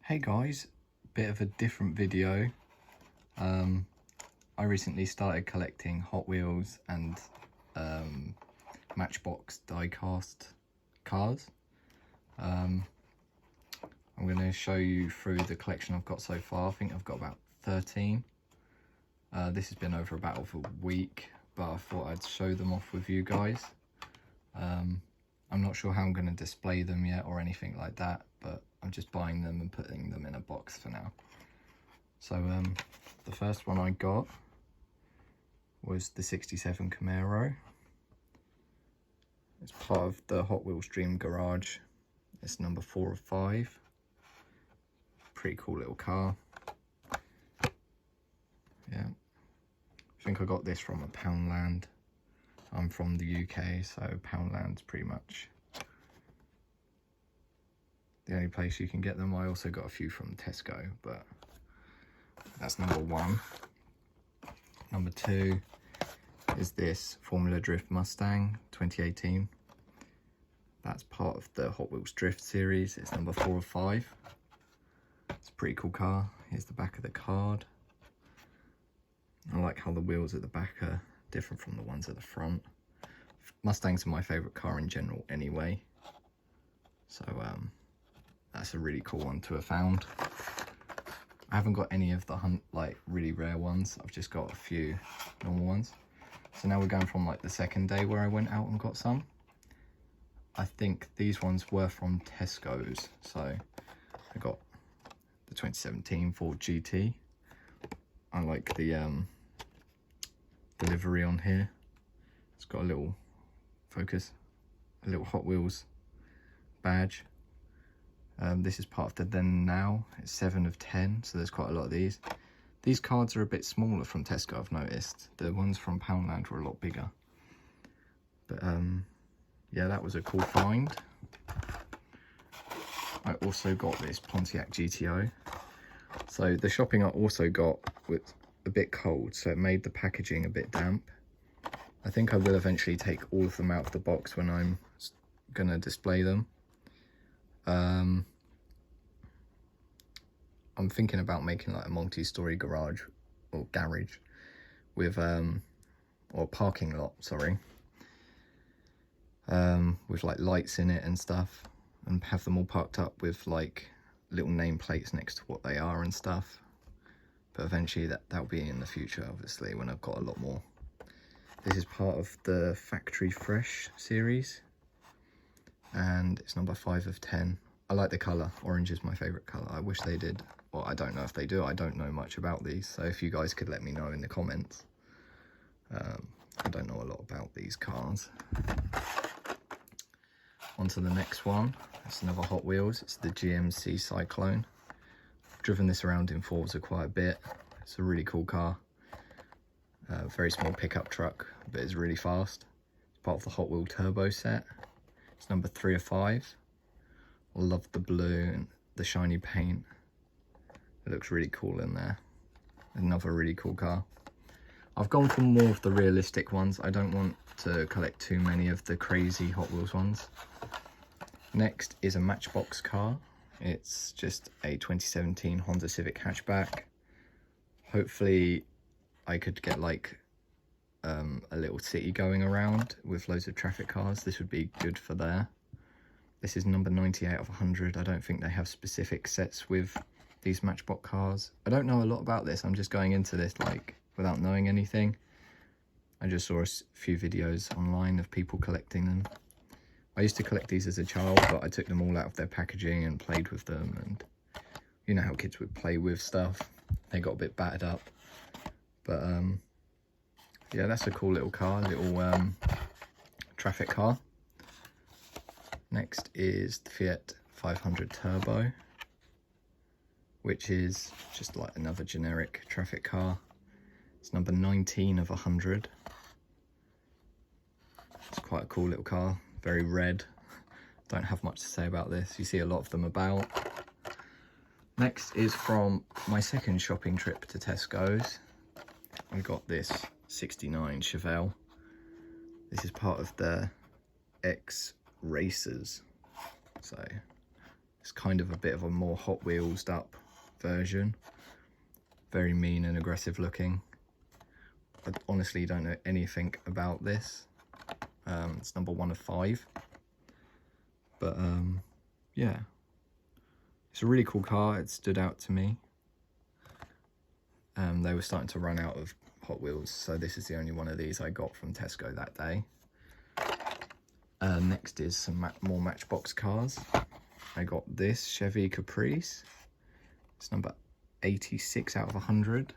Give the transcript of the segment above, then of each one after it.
Hey guys, bit of a different video. I recently started collecting Hot Wheels and Matchbox Diecast cars. I'm going to show you through the collection I've got so far. I think I've got about 13. This has been over about a week, but I thought I'd show them off with you guys. I'm not sure how I'm going to display them yet or anything like that, but I'm just buying them and putting them in a box for now. So the first one I got was the 67 Camaro. It's part of the Hot Wheels Dream Garage. It's number 4 of 5. Pretty cool little car. Yeah, I think I got this from a Poundland. I'm from the UK, so Poundland's pretty much the only place you can get them. I also got a few from Tesco, but that's number 1. Number 2 is this Formula Drift Mustang 2018. That's part of the Hot Wheels Drift series. It's number 4 of 5. It's a pretty cool car. Here's the back of the card. I like how the wheels at the back are different from the ones at the front. Mustangs are my favourite car in general anyway, so that's a really cool one to have found. I haven't got any of the really rare ones. I've just got a few normal ones. So now we're going from like the second day where I went out and got some. I think these ones were from Tesco's. So I got the 2017 Ford GT. I like the delivery on here. It's got a little focus, a little Hot Wheels badge. This is part of the Then Now. It's 7 of 10, so there's quite a lot of these. These cards are a bit smaller from Tesco, I've noticed. The ones from Poundland were a lot bigger. But yeah, that was a cool find. I also got this Pontiac GTO. So the shopping I also got was a bit cold, so it made the packaging a bit damp. I think I will eventually take all of them out of the box when I'm gonna display them. I'm thinking about making like a multi-story garage or garage with or parking lot, sorry, with like lights in it and stuff, and have them all parked up with like little nameplates next to what they are and stuff. But eventually that'll be in the future, obviously, when I've got a lot more. This is part of the Factory Fresh series, and it's number 5 of 10. I like the colour. Orange is my favourite colour. I wish they did. Well, I don't know if they do. I don't know much about these, so if you guys could let me know in the comments. I don't know a lot about these cars. On to the next one. It's another Hot Wheels. It's the GMC Cyclone. I've driven this around in Forza quite a bit. It's a really cool car. Very small pickup truck, but it's really fast. It's part of the Hot Wheel Turbo set. It's number 3 of 5. I love the blue and the shiny paint. It looks really cool in there. Another really cool car. I've gone for more of the realistic ones. I don't want to collect too many of the crazy Hot Wheels ones. Next is a Matchbox car. It's just a 2017 Honda Civic hatchback. Hopefully I could get like a little city going around with loads of traffic cars. This would be good for there. This is number 98 of 100. I don't think they have specific sets with these Matchbox cars. I don't know a lot about this. I'm just going into this like without knowing anything. I just saw a few videos online of people collecting them. I used to collect these as a child, but I took them all out of their packaging and played with them, and you know how kids would play with stuff. They got a bit battered up, but yeah, that's a cool little car, little traffic car. Next is the Fiat 500 Turbo, which is just like another generic traffic car. It's number 19 of 100. It's quite a cool little car, very red. Don't have much to say about this. You see a lot of them about. Next is from my second shopping trip to Tesco's. I got this 69 Chevelle. This is part of the X-Raycers. So It's kind of a bit of a more Hot Wheelsed up version. Very mean and aggressive looking. I honestly don't know anything about this. It's number 1 of 5. But yeah, it's a really cool car. It stood out to me. They were starting to run out of Hot Wheels, so this is the only one of these I got from Tesco that day. Next is some more Matchbox cars. I got this Chevy Caprice. It's number 86 out of 100.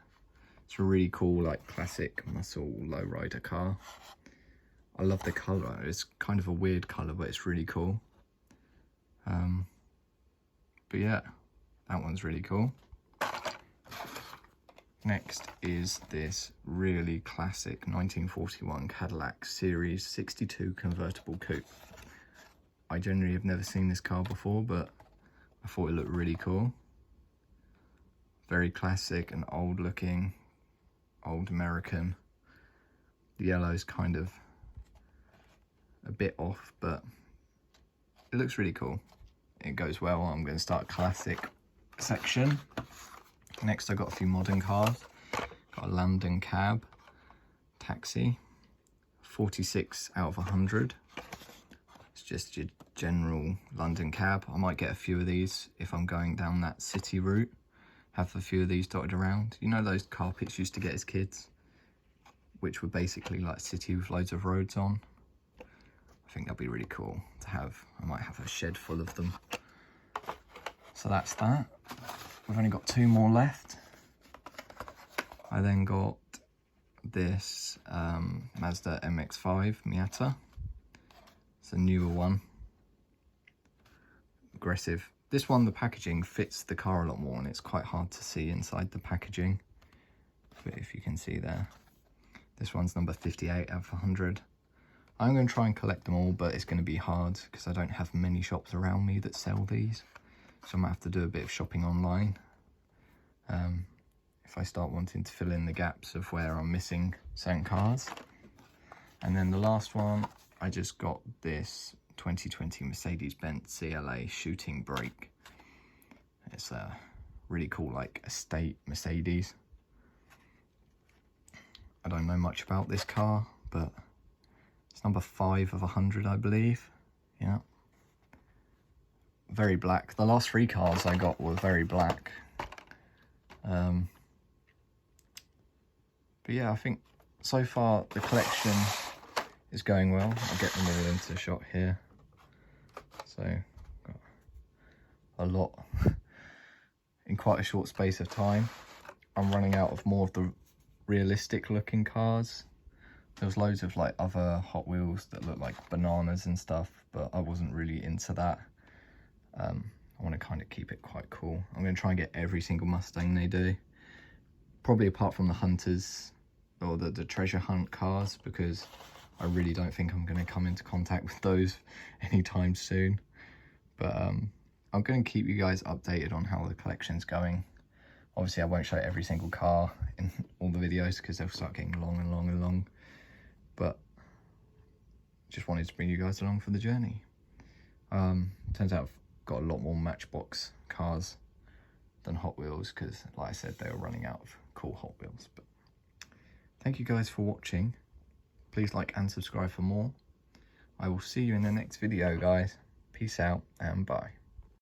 It's a really cool, like, classic muscle lowrider car. I love the colour. It's kind of a weird colour, but it's really cool. But yeah, that one's really cool. Next is this really classic 1941 Cadillac Series 62 convertible coupe. I generally have never seen this car before, but I thought it looked really cool. Very classic and old looking, old American. The yellow's kind of a bit off, but it looks really cool. It goes well. I'm going to start a classic section. Next I got a few modern cars. Got a London Cab Taxi, 46 out of 100. It's just your general London cab. I might get a few of these if I'm going down that city route. Have a few of these dotted around. You know those carpets used to get as kids, which were basically like city with loads of roads on? I think that'd be really cool to have. I might have a shed full of them. So that's that. We've only got 2 more left. I then got this Mazda MX-5 Miata. It's a newer one. Aggressive. This one, the packaging fits the car a lot more, and it's quite hard to see inside the packaging. But if you can see there. This one's number 58 out of 100. I'm going to try and collect them all, but it's going to be hard because I don't have many shops around me that sell these. So I might have to do a bit of shopping online. If I start wanting to fill in the gaps of where I'm missing certain cars. And then the last one, I just got this 2020 Mercedes-Benz CLA shooting brake. It's a really cool, like, estate Mercedes. I don't know much about this car, but it's number 5 of 100, I believe. Yeah. Very black. The last 3 cars I got were very black. But yeah, I think so far the collection is going well. I'll get them all into shot here. So, got a lot in quite a short space of time. I'm running out of more of the realistic looking cars. There was loads of like other Hot Wheels that look like bananas and stuff, but I wasn't really into that. I want to kind of keep it quite cool. I'm going to try and get every single Mustang they do. Probably apart from the Hunters or the treasure hunt cars, because I really don't think I'm going to come into contact with those anytime soon. But I'm going to keep you guys updated on how the collection's going. Obviously I won't show every single car in all the videos because they'll start getting long and long and long. But just wanted to bring you guys along for the journey. Turns out I've got a lot more Matchbox cars than Hot Wheels because, like I said, they were running out of cool Hot Wheels. But thank you guys for watching. Please like and subscribe for more. I will see you in the next video, guys. Peace out and bye.